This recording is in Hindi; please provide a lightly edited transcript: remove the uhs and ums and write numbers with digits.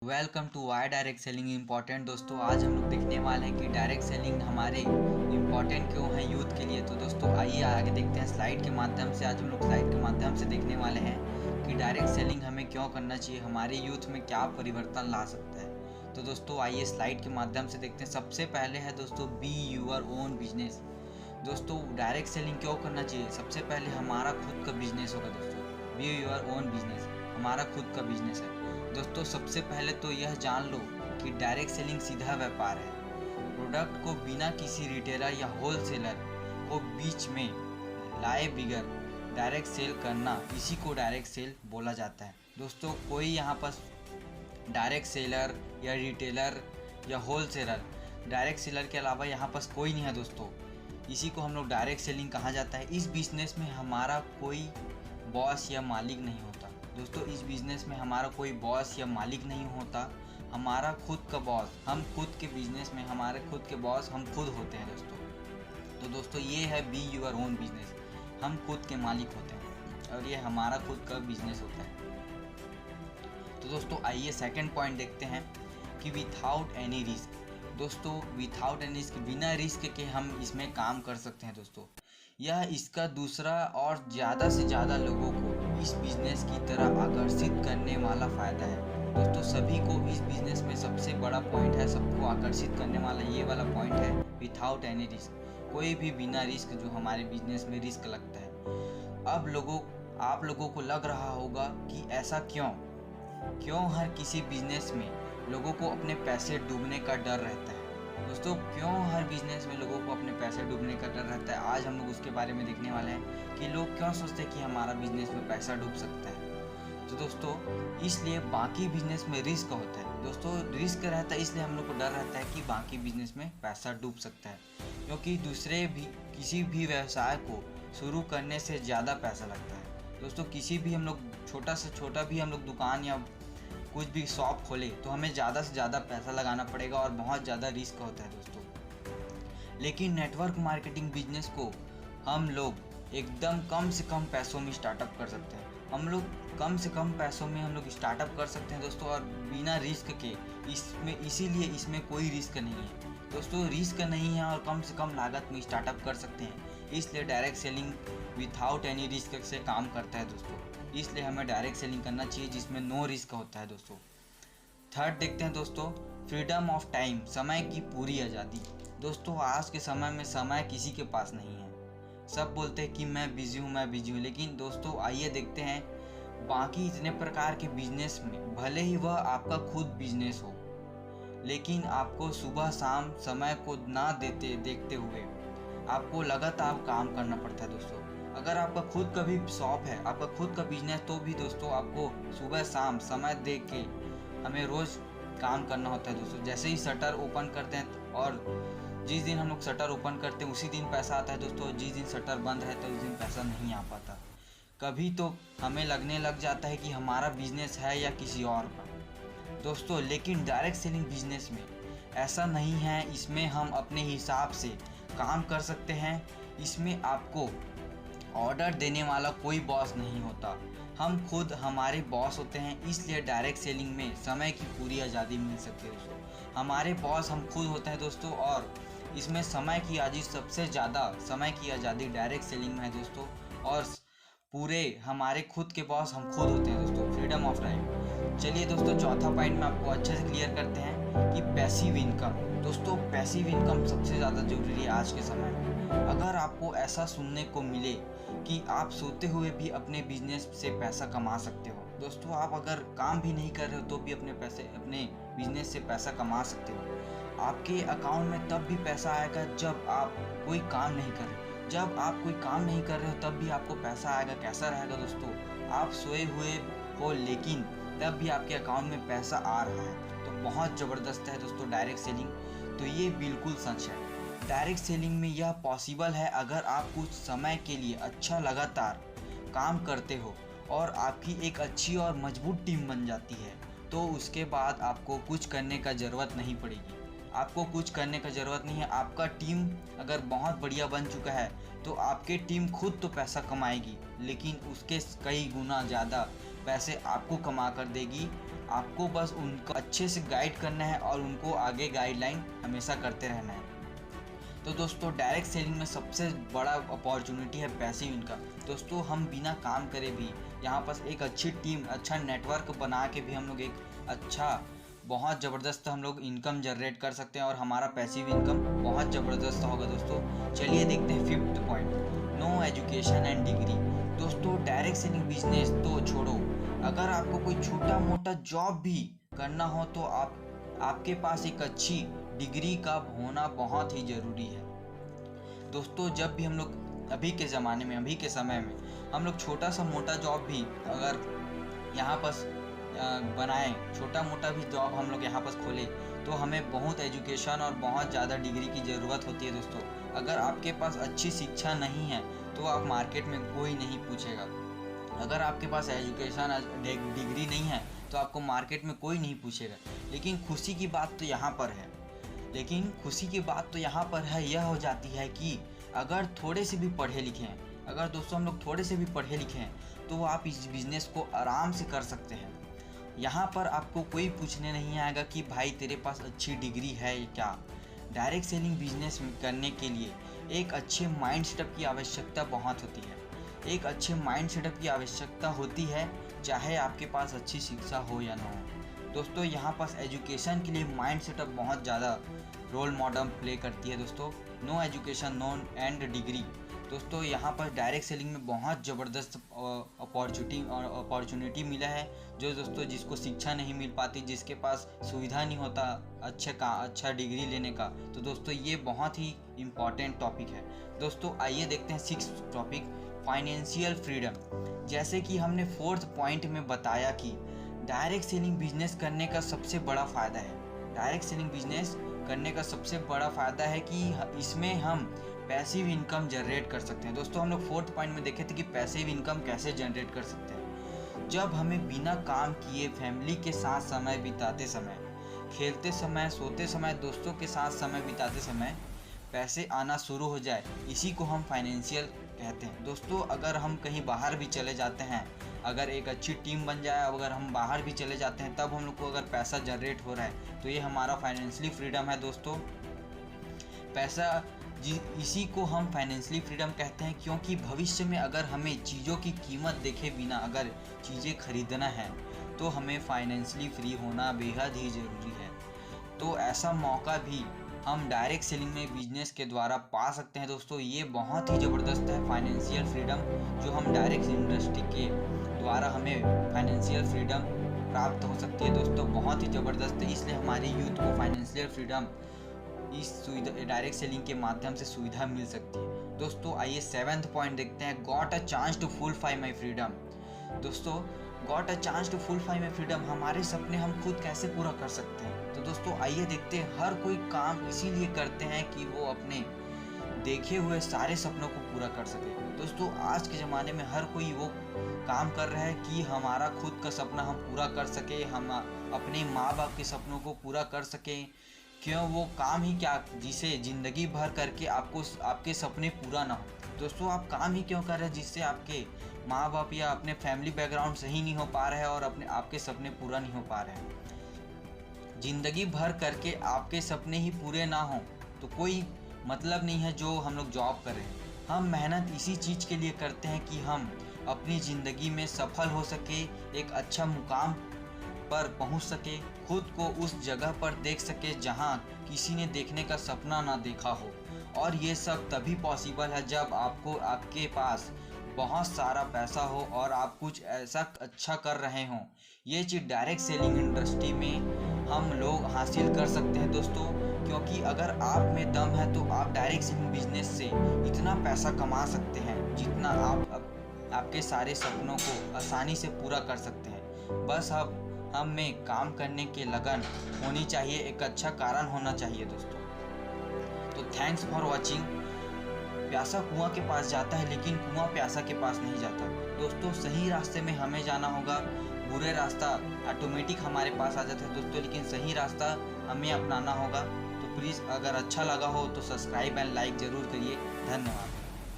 Welcome to why direct selling important. दोस्तों आज हम लोग देखने वाले हैं कि डायरेक्ट सेलिंग हमारे इम्पॉर्टेंट क्यों है यूथ के लिए। तो दोस्तों आइए आगे देखते हैं स्लाइड के माध्यम से। आज हम लोग स्लाइड के माध्यम से देखने वाले हैं कि डायरेक्ट सेलिंग हमें क्यों करना चाहिए, हमारे यूथ में क्या परिवर्तन ला सकता है। तो दोस्तों आइए स्लाइड के माध्यम से देखते हैं। सबसे पहले है दोस्तों बी यूअर ओन बिजनेस। दोस्तों डायरेक्ट सेलिंग क्यों करना चाहिए? सबसे पहले हमारा खुद का बिजनेस होगा। दोस्तों बी यूअर ओन बिजनेस, हमारा खुद का बिजनेस है। दोस्तों सबसे पहले तो यह जान लो कि डायरेक्ट सेलिंग सीधा व्यापार है। प्रोडक्ट को बिना किसी रिटेलर या होलसेलर को बीच में लाए बिगर डायरेक्ट सेल करना, इसी को डायरेक्ट सेल बोला जाता है। दोस्तों कोई यहाँ पर डायरेक्ट सेलर या रिटेलर या होलसेलर, डायरेक्ट सेलर के अलावा यहाँ पर कोई नहीं है। दोस्तों इसी को हम लोग डायरेक्ट सेलिंग कहा जाता है। इस बिजनेस में हमारा कोई बॉस या मालिक नहीं होता। दोस्तों इस बिज़नेस में हमारा कोई बॉस या मालिक नहीं होता, हमारा खुद का बॉस, हम खुद के बिज़नेस में हमारे खुद के बॉस हम खुद होते हैं। दोस्तों ये है बी यूअर ओन बिजनेस, हम खुद के मालिक होते हैं और ये हमारा खुद का बिजनेस होता है। तो दोस्तों आइए सेकंड पॉइंट देखते हैं कि विथआउट एनी रिस्क। दोस्तों विथआउट एनी रिस्क, बिना रिस्क के हम इसमें काम कर सकते हैं। दोस्तों यह इसका दूसरा और ज़्यादा से ज़्यादा लोगों को इस बिज़नेस की तरह आकर्षित करने वाला फ़ायदा है। दोस्तों सभी को इस बिज़नेस में सबसे बड़ा पॉइंट है, सबको आकर्षित करने वाला ये वाला पॉइंट है विथआउट एनी रिस्क। कोई भी बिना रिस्क जो हमारे बिज़नेस में रिस्क लगता है। अब आप लोगों को लग रहा होगा कि ऐसा क्यों हर किसी बिज़नेस में लोगों को अपने पैसे डूबने का डर रहता है। दोस्तों क्यों हर बिजनेस में लोगों को अपने पैसे डूबने का डर रहता है, आज हम लोग उसके बारे में देखने वाले हैं कि लोग क्यों सोचते हैं कि हमारा बिजनेस में पैसा डूब सकता है। तो दोस्तों इसलिए बाकी बिजनेस में रिस्क होता है। दोस्तों रिस्क रहता है इसलिए हम लोग को डर रहता है कि बाकी बिजनेस में पैसा डूब सकता है, क्योंकि किसी भी व्यवसाय को शुरू करने से ज़्यादा पैसा लगता है। दोस्तों किसी भी हम लोग छोटा से छोटा भी हम लोग दुकान या कुछ भी शॉप खोले तो हमें ज़्यादा से ज़्यादा पैसा लगाना पड़ेगा और बहुत ज़्यादा रिस्क होता है। दोस्तों लेकिन नेटवर्क मार्केटिंग बिजनेस को हम लोग एकदम कम से कम पैसों में स्टार्टअप कर सकते हैं। हम लोग कम से कम पैसों में हम लोग स्टार्टअप कर सकते हैं दोस्तों, और बिना रिस्क के। इसीलिए इसमें कोई रिस्क नहीं है। दोस्तों रिस्क नहीं है और कम से कम लागत में स्टार्टअप कर सकते हैं, इसलिए direct selling without any risk से काम करता है। दोस्तों इसलिए हमें डायरेक्ट सेलिंग करना चाहिए जिसमें नो रिस्क होता है। दोस्तों थर्ड देखते हैं दोस्तों फ्रीडम ऑफ टाइम, समय की पूरी आज़ादी। दोस्तों आज के समय में समय किसी के पास नहीं है। सब बोलते हैं कि मैं बिजी हूँ, लेकिन दोस्तों आइए देखते हैं बाकी इतने प्रकार के बिजनेस में भले ही वह आपका खुद बिजनेस हो, लेकिन आपको सुबह शाम समय को ना देखते हुए आपको लगातार काम करना पड़ता है। दोस्तों अगर आपका खुद का भी शॉप है, आपका खुद का बिजनेस, तो भी दोस्तों आपको सुबह शाम समय देख के हमें रोज़ काम करना होता है। दोस्तों जैसे ही शटर ओपन करते हैं और जिस दिन हम लोग शटर ओपन करते हैं उसी दिन पैसा आता है। दोस्तों जिस दिन शटर बंद है तो उस दिन पैसा नहीं आ पाता। कभी तो हमें लगने लग जाता है कि हमारा बिजनेस है या किसी और का। दोस्तों लेकिन डायरेक्ट सेलिंग बिजनेस में ऐसा नहीं है। इसमें हम अपने हिसाब से काम कर सकते हैं। इसमें आपको ऑर्डर देने वाला कोई बॉस नहीं होता, हम खुद हमारे बॉस होते हैं। इसलिए डायरेक्ट सेलिंग में समय की पूरी आज़ादी मिल सकती है। दोस्तों हमारे बॉस हम खुद होते हैं दोस्तों, और इसमें समय की आज़ादी, सबसे ज़्यादा समय की आज़ादी डायरेक्ट सेलिंग में है दोस्तों। और पूरे हमारे खुद के बॉस हम खुद होते हैं दोस्तों, फ्रीडम ऑफ टाइम। चलिए दोस्तों चौथा पॉइंट में आपको अच्छे से क्लियर करते हैं कि पैसिव इनकम। दोस्तों पैसिव इनकम सबसे ज़्यादा ज़रूरी है आज के समय में। अगर आपको ऐसा सुनने को मिले कि आप सोते हुए भी अपने बिजनेस से पैसा कमा सकते हो। दोस्तों आप अगर काम भी नहीं कर रहे हो तो भी अपने बिजनेस से पैसा कमा सकते हो। आपके अकाउंट में तब भी पैसा आएगा जब आप कोई काम नहीं कर रहे। जब आप कोई काम नहीं कर रहे हो तब भी आपको पैसा आएगा। कैसा रहेगा दोस्तों? आप सोए हुए हो लेकिन तब भी आपके अकाउंट में पैसा आ रहा है, तो बहुत ज़बरदस्त है दोस्तों डायरेक्ट सेलिंग। तो ये बिल्कुल सच है। डायरेक्ट सेलिंग में यह पॉसिबल है अगर आप कुछ समय के लिए अच्छा लगातार काम करते हो और आपकी एक अच्छी और मजबूत टीम बन जाती है, तो उसके बाद आपको कुछ करने का ज़रूरत नहीं पड़ेगी। आपको कुछ करने का ज़रूरत नहीं है। आपका टीम अगर बहुत बढ़िया बन चुका है तो आपके टीम खुद तो पैसा कमाएगी, लेकिन उसके कई गुना ज़्यादा पैसे आपको कमा कर देगी आपको बस उनको अच्छे से गाइड करना है और उनको आगे गाइडलाइन हमेशा करते रहना है। तो दोस्तों डायरेक्ट सेलिंग में सबसे बड़ा अपॉर्चुनिटी है पैसिव इनकम। दोस्तों हम बिना काम करे भी यहाँ पर एक अच्छी टीम, अच्छा नेटवर्क बना के भी हम लोग एक अच्छा बहुत ज़बरदस्त हम लोग इनकम जनरेट कर सकते हैं और हमारा पैसिव इनकम बहुत ज़बरदस्त होगा। दोस्तों चलिए देखते हैं 5th point, no education and degree. दोस्तों डायरेक्ट सेलिंग बिजनेस तो छोड़ो, अगर आपको कोई छोटा मोटा जॉब भी करना हो तो आपके पास एक अच्छी डिग्री का होना बहुत ही ज़रूरी है। दोस्तों जब भी हम लोग अभी के ज़माने में, अभी के समय में हम लोग छोटा सा मोटा जॉब भी अगर यहाँ पर बनाएं, छोटा मोटा भी जॉब हम लोग यहाँ पर खोले तो हमें बहुत एजुकेशन और बहुत ज़्यादा डिग्री की ज़रूरत होती है। दोस्तों अगर आपके पास अच्छी शिक्षा नहीं है तो आप मार्केट में कोई नहीं पूछेगा। अगर आपके पास एजुकेशन डिग्री नहीं है तो आपको मार्केट में कोई नहीं पूछेगा। लेकिन खुशी की बात तो यहाँ पर है, यह हो जाती है कि अगर थोड़े से भी पढ़े लिखे हैं, अगर दोस्तों हम लोग थोड़े से भी पढ़े लिखे हैं तो आप इस बिज़नेस को आराम से कर सकते हैं। यहाँ पर आपको कोई पूछने नहीं आएगा कि भाई तेरे पास अच्छी डिग्री है क्या। डायरेक्ट सेलिंग बिजनेस करने के लिए एक अच्छे माइंड सेटअप की आवश्यकता बहुत होती है। एक अच्छे माइंड सेटअप की आवश्यकता होती है, चाहे आपके पास अच्छी शिक्षा हो या ना हो। दोस्तों यहाँ पास एजुकेशन के लिए माइंड सेटअप बहुत ज़्यादा रोल मॉडल प्ले करती है। दोस्तों no education no and degree. दोस्तों यहाँ पर डायरेक्ट सेलिंग में बहुत ज़बरदस्त अपॉर्चुनिटी मिला है, जो दोस्तों जिसको शिक्षा नहीं मिल पाती, जिसके पास सुविधा नहीं होता अच्छा डिग्री लेने का, तो दोस्तों ये बहुत ही इम्पॉर्टेंट टॉपिक है। दोस्तों आइए देखते हैं 6th टॉपिक, फाइनेंशियल फ्रीडम। जैसे कि हमने 4th पॉइंट में बताया कि डायरेक्ट सेलिंग बिजनेस करने का सबसे बड़ा फ़ायदा है। डायरेक्ट सेलिंग बिजनेस करने का सबसे बड़ा फ़ायदा है कि इसमें हम पैसिव इनकम जनरेट कर सकते हैं। दोस्तों हम लोग 4th पॉइंट में देखे थे कि पैसिव इनकम कैसे जनरेट कर सकते हैं। जब हमें बिना काम किए फैमिली के साथ समय बिताते समय, खेलते समय, सोते समय, दोस्तों के साथ समय बिताते समय पैसे आना शुरू हो जाए, इसी को हम फाइनेंशियल कहते हैं। दोस्तों अगर हम कहीं बाहर भी चले जाते हैं, अगर एक अच्छी टीम बन जाए, अगर हम बाहर भी चले जाते हैं, तब हम लोग को अगर पैसा जनरेट हो रहा है तो ये हमारा फाइनेंशियली फ्रीडम है। दोस्तों पैसा इसी को हम फाइनेंशियली फ्रीडम कहते हैं, क्योंकि भविष्य में अगर हमें चीज़ों की कीमत देखे बिना अगर चीज़ें खरीदना है तो हमें फाइनेंशियली फ्री होना बेहद ही ज़रूरी है। तो ऐसा मौका भी हम डायरेक्ट सेलिंग में बिजनेस के द्वारा पा सकते हैं। दोस्तों ये बहुत ही ज़बरदस्त है फाइनेंशियल फ्रीडम, जो हम डायरेक्ट इंडस्ट्री के द्वारा हमें फाइनेंशियल फ्रीडम प्राप्त हो सकती है। दोस्तों बहुत ही ज़बरदस्त है, इसलिए हमारे यूथ को फाइनेंशियल फ्रीडम इस सुविधा डायरेक्ट सेलिंग के माध्यम से सुविधा मिल सकती है। दोस्तों आइए 7th पॉइंट देखते हैं, got a chance to fulfil my freedom. दोस्तों got a chance to fulfil my freedom, हमारे सपने हम खुद कैसे पूरा कर सकते हैं। तो दोस्तों आइए देखते हैं, हर कोई काम इसीलिए करते हैं कि वो अपने देखे हुए सारे सपनों को पूरा कर सके। दोस्तों आज के ज़माने में हर कोई वो काम कर रहा है कि हमारा खुद का सपना हम पूरा कर सके, हम अपने माँ बाप के सपनों को पूरा कर सकें। क्यों वो काम ही क्या जिसे ज़िंदगी भर करके आपके सपने पूरा ना हो। दोस्तों आप काम ही क्यों कर रहे हैं जिससे आपके माँ बाप या अपने फैमिली बैकग्राउंड सही नहीं हो पा रहे हैं और आपके सपने पूरा नहीं हो पा रहे हैं। ज़िंदगी भर करके आपके सपने ही पूरे ना हों तो कोई मतलब नहीं है जो हम लोग जॉब कर रहे हैं। हम मेहनत इसी चीज़ के लिए करते हैं कि हम अपनी ज़िंदगी में सफल हो सके, एक अच्छा मुकाम पर पहुंच सके, खुद को उस जगह पर देख सके जहां किसी ने देखने का सपना ना देखा हो। और ये सब तभी पॉसिबल है जब आपके पास बहुत सारा पैसा हो और आप कुछ ऐसा अच्छा कर रहे हों। ये चीज़ डायरेक्ट सेलिंग इंडस्ट्री में हम लोग हासिल कर सकते हैं। दोस्तों क्योंकि अगर आप में दम है तो आप डायरेक्ट सेलिंग बिजनेस से इतना पैसा कमा सकते हैं जितना आप आपके सारे सपनों को आसानी से पूरा कर सकते हैं। बस अब हम में काम करने की लगन होनी चाहिए, एक अच्छा कारण होना चाहिए। दोस्तों तो थैंक्स फॉर वॉचिंग। प्यासा कुआं के पास जाता है लेकिन कुआं प्यासा के पास नहीं जाता। दोस्तों सही रास्ते में हमें जाना होगा, बुरे रास्ता ऑटोमेटिक हमारे पास आ जाता है दोस्तों, लेकिन सही रास्ता हमें अपनाना होगा। तो प्लीज़ अगर अच्छा लगा हो तो सब्सक्राइब एंड लाइक ज़रूर करिए। धन्यवाद।